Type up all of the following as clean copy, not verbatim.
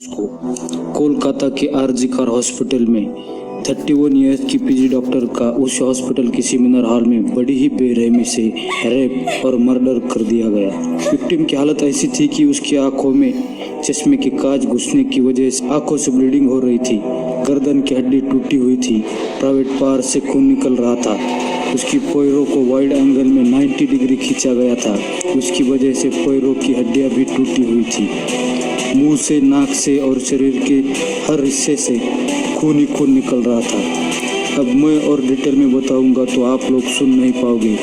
को कोलकाता के आरजीकर हॉस्पिटल में 31 ईयर्स की पीजी डॉक्टर का उस हॉस्पिटल के सेमिनार हॉल में बड़ी ही बेरहमी से रेप और मर्डर कर दिया गया। विक्टिम की हालत ऐसी थी कि उसकी आंखों में चश्मे के कांच घुसने की वजह से आंखों से ब्लीडिंग हो रही थी, गर्दन की हड्डी टूटी हुई थी, प्राइवेट पार्ट से खून निकल रहा था, उसकी पैरों को वाइड एंगल में 90 डिग्री खींचा गया था, उसकी वजह से पैरों की हड्डियां भी टूटी हुई थी, मुंह से, नाक से और शरीर के हर हिस्से से खून ही खून निकल रहा था। अब मैं और डिटेल में बताऊंगा तो आप लोग सुन नहीं पाओगे।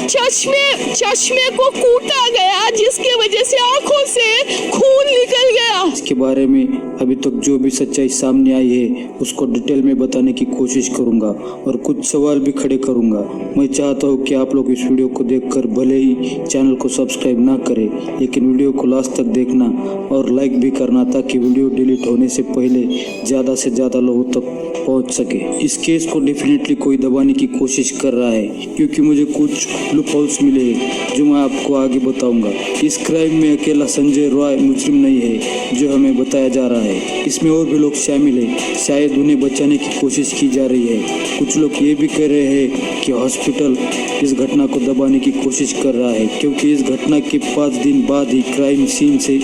चश्मे को कूटा गया जिसकी वजह से आंखों से खून निकल गया। इसके बारे में अभी तक जो भी सच्चाई सामने आई है उसको डिटेल में बताने की कोशिश करूंगा और कुछ सवाल भी खड़े करूंगा। मैं चाहता हूं कि आप लोग इस वीडियो को देखकर भले ही चैनल को सब्सक्राइब ना करें, लेकिन वीडियो को लास्ट तक देखना और लाइक भी करना ताकि वीडियो डिलीट होने से पहले ज़्यादा से ज़्यादा लोगों तक पहुंच सके। इस केस को डेफिनेटली कोई दबाने की कोशिश कर रहा है क्योंकि मुझे कुछ लूप होल्स मिले हैं जो मैं आपको आगे बताऊंगा। इस क्राइम में अकेला संजय रॉय मुजरिम नहीं है जो हमें बताया जा रहा है, इसमें और भी लोग शामिल हैं। शायद उन्हें बचाने की कोशिश की जा रही है। कुछ लोग ये भी कह रहे हैं कि हॉस्पिटल इस घटना को दबाने की कोशिश कर रहा है क्योंकि इस घटना के 5 दिन बाद ही क्राइम सीन से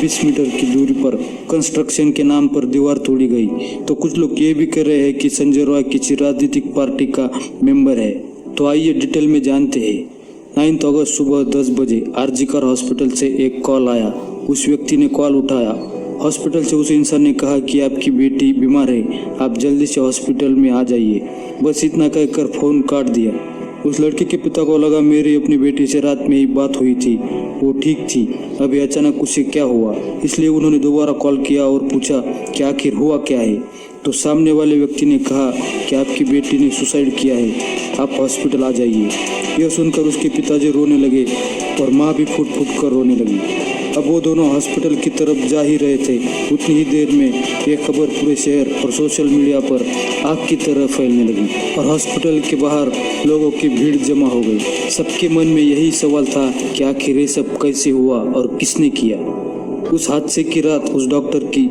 20 मीटर की दूरी पर कंस्ट्रक्शन के नाम पर दीवार तोड़ी गई। तो कुछ लोग ये भी कह रहे हैं कि संजय रॉय किसी राजनीतिक पार्टी का मेंबर है। तो आइए डिटेल में जानते हैं। 9 अगस्त सुबह 10 बजे आरजीकर हॉस्पिटल से एक कॉल आया। उस व्यक्ति ने कॉल उठाया। हॉस्पिटल से उस इंसान ने कहा कि आपकी बेटी बीमार है, आप जल्दी से हॉस्पिटल में आ जाइए। बस इतना कहकर फ़ोन काट दिया। उस लड़के के पिता को लगा मेरी अपनी बेटी से रात में ही बात हुई थी, वो ठीक थी, अभी अचानक उसे क्या हुआ, इसलिए उन्होंने दोबारा कॉल किया और पूछा कि आखिर हुआ क्या है। तो सामने वाले व्यक्ति ने कहा कि आपकी बेटी ने सुसाइड किया है, आप हॉस्पिटल आ जाइए। यह सुनकर उसके पिताजी रोने लगे और माँ भी फूट फूट कर रोने लगी। अब वो दोनों हॉस्पिटल की तरफ जा ही रहे थे। उतनी ही देर में ये खबर पूरे शहर और सोशल मीडिया पर आग की तरह फैलने लगी और हॉस्पिटल के बाहर लोगों की भीड़ जमा हो गई। सबके मन में यही सवाल था कि आखिर ये सब कैसे हुआ और किसने किया। उस हादसे की रात उस डॉक्टर की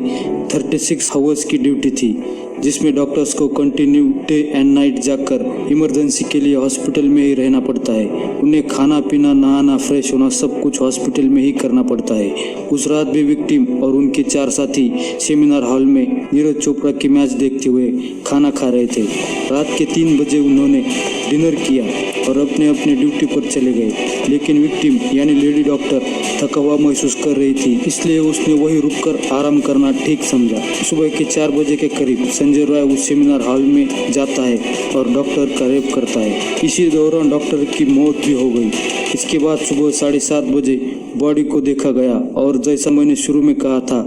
36 आवर्स की ड्यूटी थी जिसमें डॉक्टर्स को कंटिन्यू डे एंड नाइट जाकर इमरजेंसी के लिए हॉस्पिटल में ही रहना पड़ता है। उन्हें खाना पीना, नहाना, फ्रेश होना सब कुछ हॉस्पिटल में ही करना पड़ता है। उस रात भी विक्टिम और उनके 4 साथी सेमिनार हॉल में नीरज चोपड़ा की मैच देखते हुए खाना खा रहे थे। रात के 3 बजे उन्होंने डिनर किया और अपने अपने ड्यूटी पर चले गए, लेकिन विक्टिम यानी लेडी डॉक्टर थका हुआ महसूस कर रही थी, इसलिए उसने वही रुककर आराम करना ठीक समझा। सुबह के 4 बजे के करीब संजय रॉय उस सेमिनार हॉल में जाता है और डॉक्टर का रेप करता है। इसी दौरान डॉक्टर की मौत भी हो गई। इसके बाद सुबह 7:30 बजे बॉडी को देखा गया और जैसा मैंने शुरू में कहा था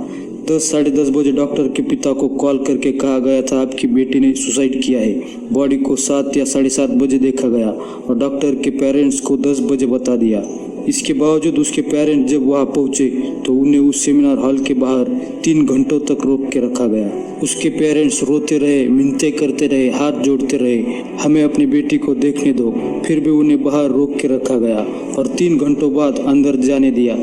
10-10:30 बजे डॉक्टर के पिता को कॉल करके कहा गया था आपकी बेटी ने सुसाइड किया है। बॉडी को 7 या 7:30 बजे देखा गया और डॉक्टर के पेरेंट्स को 10 बजे बता दिया। इसके बावजूद उसके पेरेंट्स जब वहां पहुंचे तो उन्हें उस सेमिनार हॉल के बाहर 3 घंटों तक रोक के रखा गया। उसके पेरेंट्स रोते रहे, मिन्नतें करते रहे, हाथ जोड़ते रहे, हमें अपनी बेटी को देखने दो। फिर भी उन्हें बाहर रोक के रखा गया और 3 घंटों बाद अंदर जाने दिया।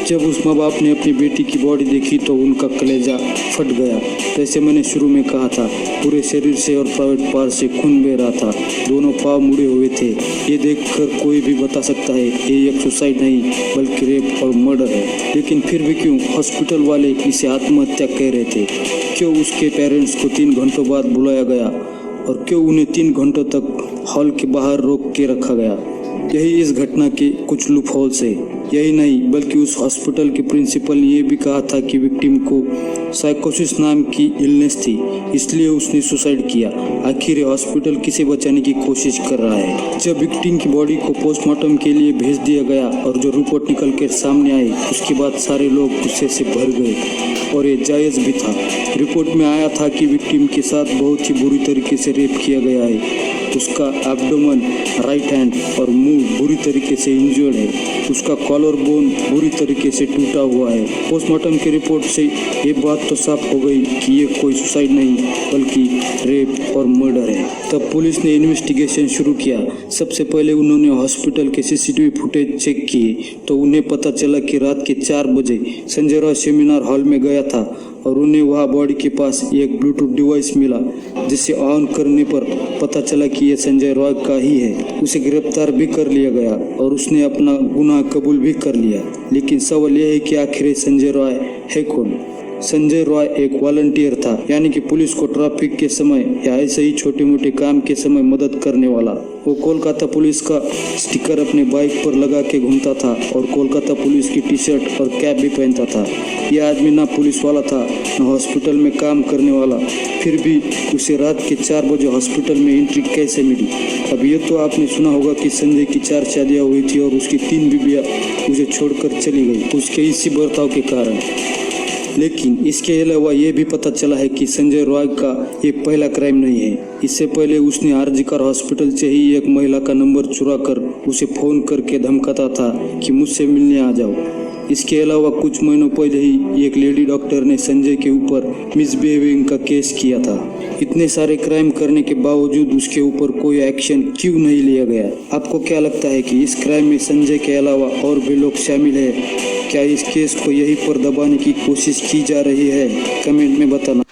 जब उस माँ बाप ने अपनी बेटी की बॉडी देखी तो उनका कलेजा फट गया। जैसे मैंने शुरू में कहा था, पूरे शरीर से और प्राइवेट पार्ट से खून बह रहा था, दोनों पाँव मुड़े हुए थे। ये देखकर कोई भी बता सकता है ये एक सुसाइड नहीं बल्कि रेप और मर्डर है। लेकिन फिर भी क्यों हॉस्पिटल वाले इसे आत्महत्या कह रहे थे? क्यों उसके पेरेंट्स को 3 घंटों बाद बुलाया गया और क्यों उन्हें 3 घंटों तक हॉल के बाहर रोक के रखा गया? यही इस घटना के कुछ लूप होल्स है। यही नहीं बल्कि उस हॉस्पिटल के प्रिंसिपल ने यह भी कहा था कि विक्टिम को साइकोसिस नाम की इलनेस थी, इसलिए उसने सुसाइड किया। आखिर हॉस्पिटल किसे बचाने की कोशिश कर रहा है? जब विक्टिम की बॉडी को पोस्टमार्टम के लिए भेज दिया गया और जो रिपोर्ट निकल कर सामने आई उसके बाद सारे लोग गुस्से से भर गए और ये जायज़ भी था। रिपोर्ट में आया था कि विक्टिम के साथ बहुत ही बुरी तरीके से रेप किया गया है। उसका एब्डोमेन, राइट हैंड और मुंह बुरी तरीके से इंजर्ड है। उसका कॉलर बोन बुरी तरीके से टूटा हुआ है। पोस्टमार्टम की रिपोर्ट से ये बात तो साफ हो गई कि ये कोई सुसाइड नहीं बल्कि रेप और मर्डर है। तब पुलिस ने इन्वेस्टिगेशन शुरू किया। सबसे पहले उन्होंने हॉस्पिटल के सीसीटीवी फुटेज चेक किए तो उन्हें पता चला कि रात के 4 बजे संजय रॉय सेमिनार हॉल में गया था और उन्हें वहाँ बॉडी के पास एक ब्लूटूथ डिवाइस मिला जिसे ऑन करने पर पता चला कि यह संजय रॉय का ही है। उसे गिरफ्तार भी कर लिया गया और उसने अपना गुनाह कबूल भी कर लिया। लेकिन सवाल यह है कि आखिर संजय रॉय है कौन? संजय रॉय एक वॉलंटियर था, यानी कि पुलिस को ट्रैफिक के समय या ऐसे ही छोटे मोटे काम के समय मदद करने वाला। वो कोलकाता पुलिस का स्टिकर अपने बाइक पर लगा के घूमता था और कोलकाता पुलिस की टी शर्ट और कैप भी पहनता था। यह आदमी ना पुलिस वाला था न हॉस्पिटल में काम करने वाला, फिर भी उसे रात के 4 बजे हॉस्पिटल में एंट्री कैसे मिली? अब ये तो आपने सुना होगा कि संजय की 4 शादियाँ हुई थी और उसकी 3 बीवियाँ उसे छोड़कर चली गई उसके इसी बर्ताव के कारण। लेकिन इसके अलावा ये भी पता चला है कि संजय रॉय का ये पहला क्राइम नहीं है। इससे पहले उसने आरजीकर हॉस्पिटल से ही एक महिला का नंबर चुरा कर उसे फोन करके धमकाता था कि मुझसे मिलने आ जाओ। इसके अलावा कुछ महीनों पहले ही एक लेडी डॉक्टर ने संजय के ऊपर मिसबिहेविंग का केस किया था। इतने सारे क्राइम करने के बावजूद उसके ऊपर कोई एक्शन क्यों नहीं लिया गया? आपको क्या लगता है कि इस क्राइम में संजय के अलावा और भी लोग शामिल है? क्या इस केस को यहीं पर दबाने की कोशिश की जा रही है? कमेंट में बताना।